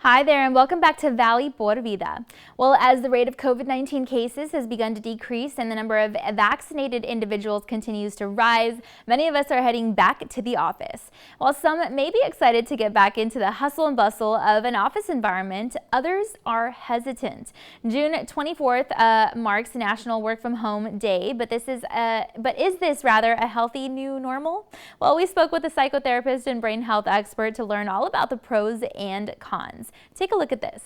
Hi there, and welcome back to Valley por Vida. Well, as the rate of COVID-19 cases has begun to decrease and the number of vaccinated individuals continues to rise, many of us are heading back to the office. While some may be excited to get back into the hustle and bustle of an office environment, others are hesitant. June 24th marks National Work from Home Day, but is this rather a healthy new normal? Well, we spoke with a psychotherapist and brain health expert to learn all about the pros and cons. Take a look at this.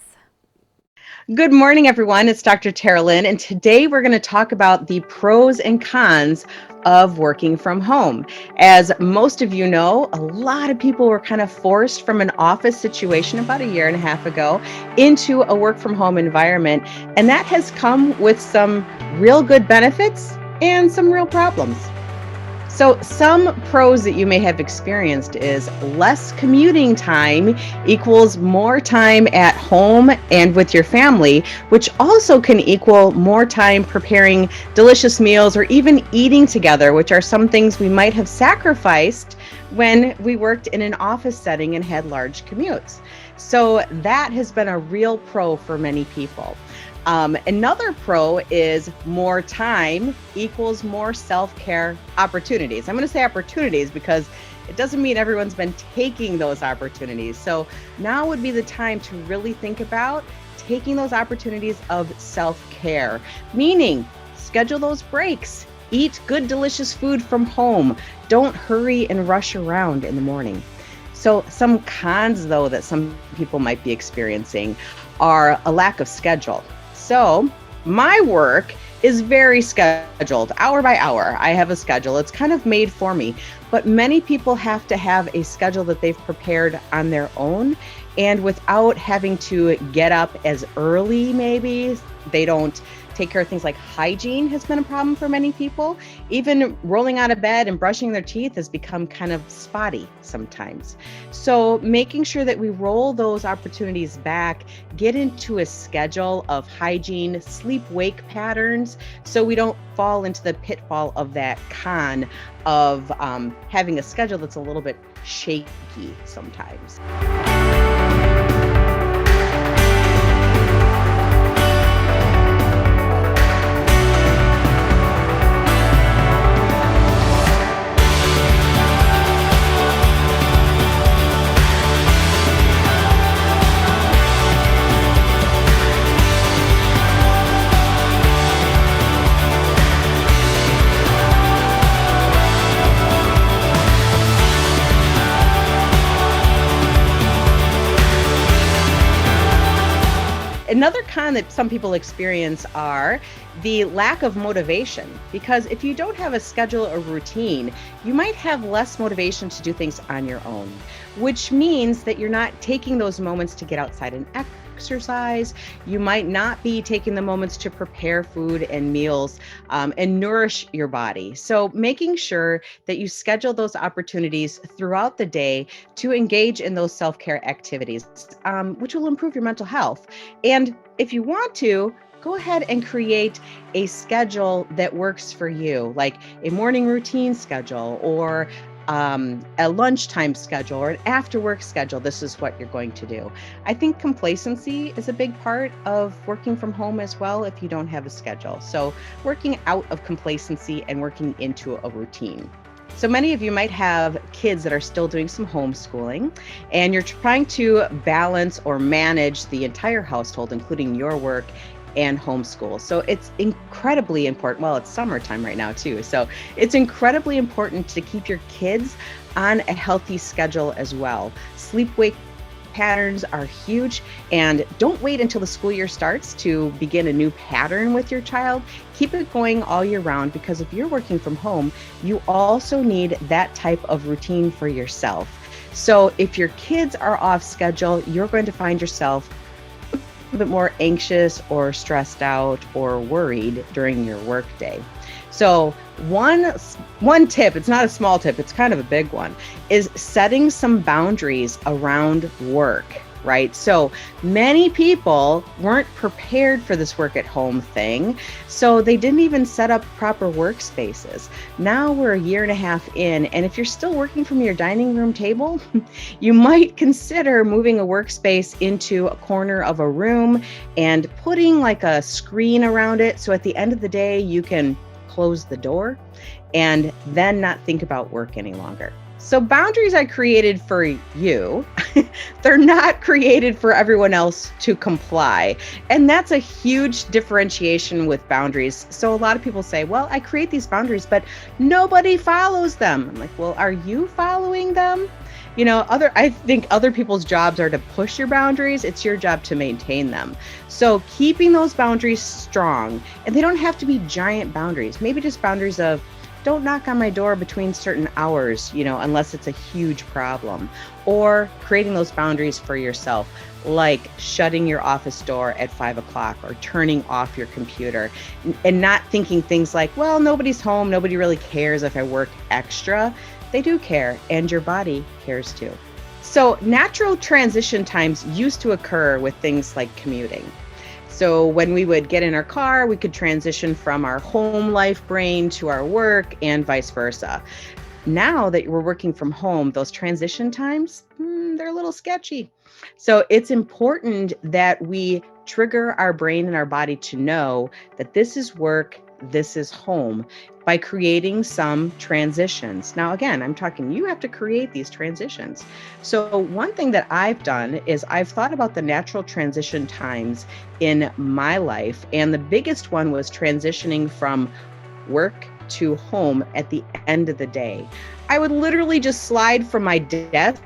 Good morning, everyone. It's Dr. Tara Lynn, and today we're going to talk about the pros and cons of working from home. As most of you know, a lot of people were kind of forced from an office situation about a year and a half ago into a work from home environment, and that has come with some real good benefits and some real problems. So some pros that you may have experienced is less commuting time equals more time at home and with your family, which also can equal more time preparing delicious meals or even eating together, which are some things we might have sacrificed when we worked in an office setting and had large commutes. So that has been a real pro for many people. Another pro is more time equals more self-care opportunities. I'm going to say opportunities because it doesn't mean everyone's been taking those opportunities. So now would be the time to really think about taking those opportunities of self-care, meaning schedule those breaks, eat good, delicious food from home. Don't hurry and rush around in the morning. So some cons, though, that some people might be experiencing are a lack of schedule. So my work is very scheduled, hour by hour. I have a schedule. It's kind of made for me, but many people have to have a schedule that they've prepared on their own, and without having to get up as early, maybe they don't take care of things like hygiene has been a problem for many people. Even rolling out of bed and brushing their teeth has become kind of spotty sometimes. So making sure that we roll those opportunities back, get into a schedule of hygiene, sleep-wake patterns, so we don't fall into the pitfall of that con of having a schedule that's a little bit shaky sometimes. Another con that some people experience are the lack of motivation, because if you don't have a schedule or routine, you might have less motivation to do things on your own, which means that you're not taking those moments to get outside and exercise. You might not be taking the moments to prepare food and meals and nourish your body. So making sure that you schedule those opportunities throughout the day to engage in those self-care activities, which will improve your mental health. And if you want to, go ahead and create a schedule that works for you, like a morning routine schedule or a lunchtime schedule or an after work schedule. This is what you're going to do. I think complacency is a big part of working from home as well if you don't have a schedule. So working out of complacency and working into a routine. So many of you might have kids that are still doing some homeschooling, and you're trying to balance or manage the entire household, including your work and homeschool. So it's incredibly important. Well, it's summertime right now too. So it's incredibly important to keep your kids on a healthy schedule as well. Sleep-wake patterns are huge, and don't wait until the school year starts to begin a new pattern with your child. Keep it going all year round, because if you're working from home, you also need that type of routine for yourself. So if your kids are off schedule, you're going to find yourself a bit more anxious or stressed out or worried during your work day. So one tip, it's not a small tip, it's kind of a big one, is setting some boundaries around work. right? So many people weren't prepared for this work at home thing, so they didn't even set up proper workspaces. Now we're a year and a half in, and if you're still working from your dining room table, you might consider moving a workspace into a corner of a room and putting like a screen around it, so at the end of the day you can close the door and then not think about work any longer. So boundaries I created for you, they're not created for everyone else to comply. And that's a huge differentiation with boundaries. So a lot of people say, well, I create these boundaries, but nobody follows them. I'm like, well, are you following them? You know, I think other people's jobs are to push your boundaries. It's your job to maintain them. So keeping those boundaries strong, and they don't have to be giant boundaries, maybe just boundaries of, don't knock on my door between certain hours, you know, unless it's a huge problem. Or creating those boundaries for yourself, like shutting your office door at 5 o'clock or turning off your computer, and not thinking things like, well, nobody's home, nobody really cares if I work extra. They do care, and your body cares too. So natural transition times used to occur with things like commuting. So when we would get in our car, we could transition from our home life brain to our work and vice versa. Now that we're working from home, those transition times, they're a little sketchy. So it's important that we trigger our brain and our body to know that this is work, this is home, by creating some transitions. Now, again, I'm talking, you have to create these transitions. So one thing that I've done is I've thought about the natural transition times in my life. And the biggest one was transitioning from work to home at the end of the day. I would literally just slide from my desk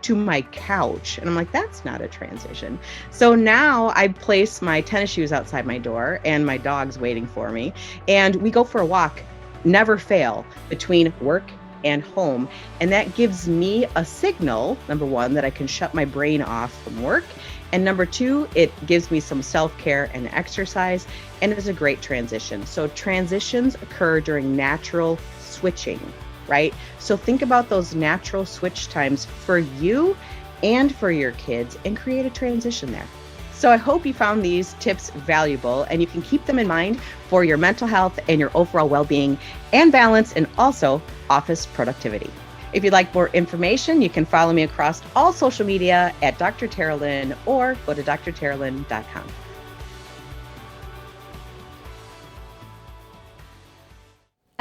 to my couch. And I'm like, that's not a transition. So now I place my tennis shoes outside my door and my dog's waiting for me. And we go for a walk, never fail, between work and home. And that gives me a signal, number one, that I can shut my brain off from work. And number two, it gives me some self-care and exercise, and it's a great transition. So transitions occur during natural switching, right? So think about those natural switch times for you and for your kids and create a transition there. So I hope you found these tips valuable, and you can keep them in mind for your mental health and your overall well-being and balance, and also office productivity. If you'd like more information, you can follow me across all social media at Dr. Tara Lynn, or go to drtaralynn.com.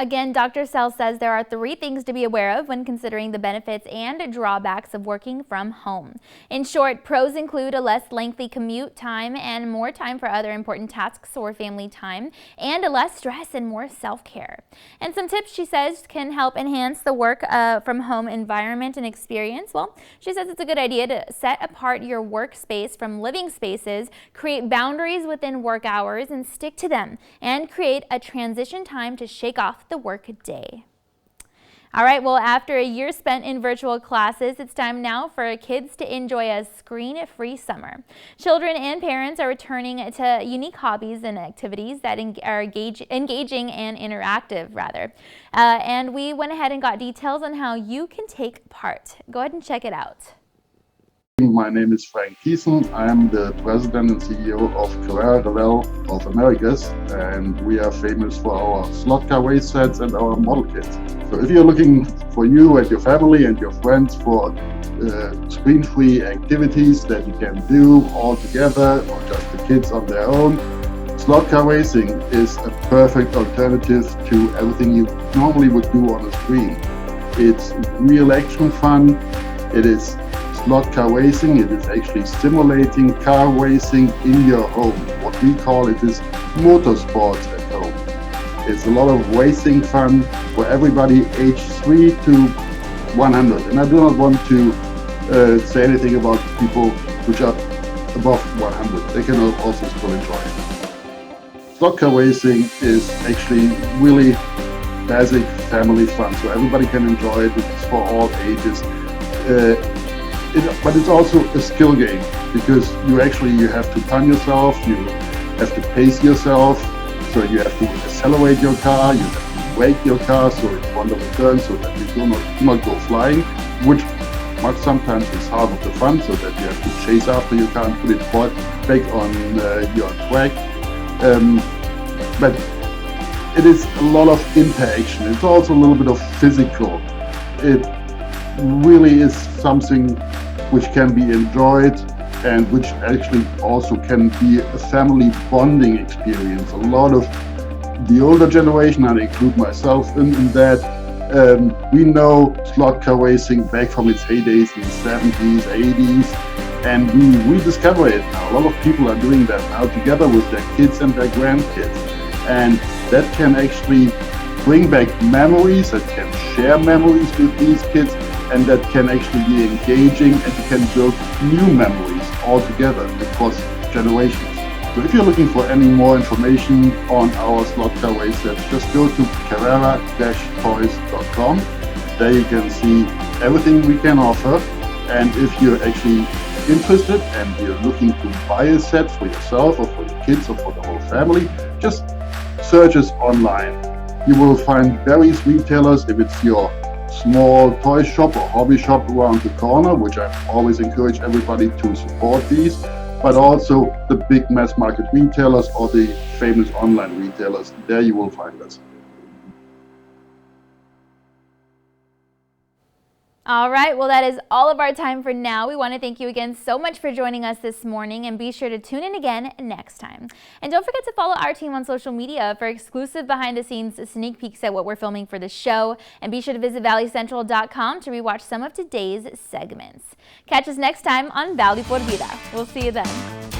Again, Dr. Sell says there are 3 things to be aware of when considering the benefits and drawbacks of working from home. In short, pros include a less lengthy commute time and more time for other important tasks or family time, and less stress and more self-care. And some tips, she says, can help enhance the work from home environment and experience. Well, she says it's a good idea to set apart your workspace from living spaces, create boundaries within work hours and stick to them, and create a transition time to shake off the work day. All right, well, after a year spent in virtual classes, it's time now for kids to enjoy a screen-free summer. Children and parents are returning to unique hobbies and activities that are engaging and interactive, rather. And we went ahead and got details on how you can take part. Go ahead and check it out. My name is Frank Thiessen. I'm the president and CEO of KVEO of Americas, and we are famous for our slot car race sets and our model kits. So if you're looking for you and your family and your friends for screen-free activities that you can do all together or just the kids on their own, slot car racing is a perfect alternative to everything you normally would do on a screen. It's real action fun. It is slot car racing. It is actually simulating car racing in your home. What we call it is motorsports at home. It's a lot of racing fun for everybody age 3 to 100. And I do not want to say anything about people which are above 100. They can also still enjoy it. Slot car racing is actually really basic family fun, so everybody can enjoy it. It's for all ages. But it's also a skill game, because you have to time yourself, you have to pace yourself, so you have to accelerate your car, you have to brake your car so it's one of the turns so that you do not go flying, which much. Sometimes it's half of the fun, so that you have to chase after your car and put it back on your track. But it is a lot of interaction. It's also a little bit of physical. It really is something which can be enjoyed and which actually also can be a family bonding experience. A lot of the older generation, and I include myself in that, we know slot car racing back from its heydays in the 70s, 80s, and we rediscover it now. A lot of people are doing that now together with their kids and their grandkids. And that can actually bring back memories, that can share memories with these kids, and that can actually be engaging, and you can build new memories all together across generations. So if you're looking for any more information on our slot car race sets, just go to carrera-toys.com. There you can see everything we can offer. And if you're actually interested and you're looking to buy a set for yourself or for your kids or for the whole family, just search us online. You will find various retailers if it's your small toy shop or hobby shop around the corner, which I always encourage everybody to support these, but also the big mass market retailers or the famous online retailers. There you will find us. All right, well, that is all of our time for now. We want to thank you again so much for joining us this morning, and be sure to tune in again next time. And don't forget to follow our team on social media for exclusive behind-the-scenes sneak peeks at what we're filming for the show, and be sure to visit valleycentral.com to rewatch some of today's segments. Catch us next time on Valley por Vida. We'll see you then.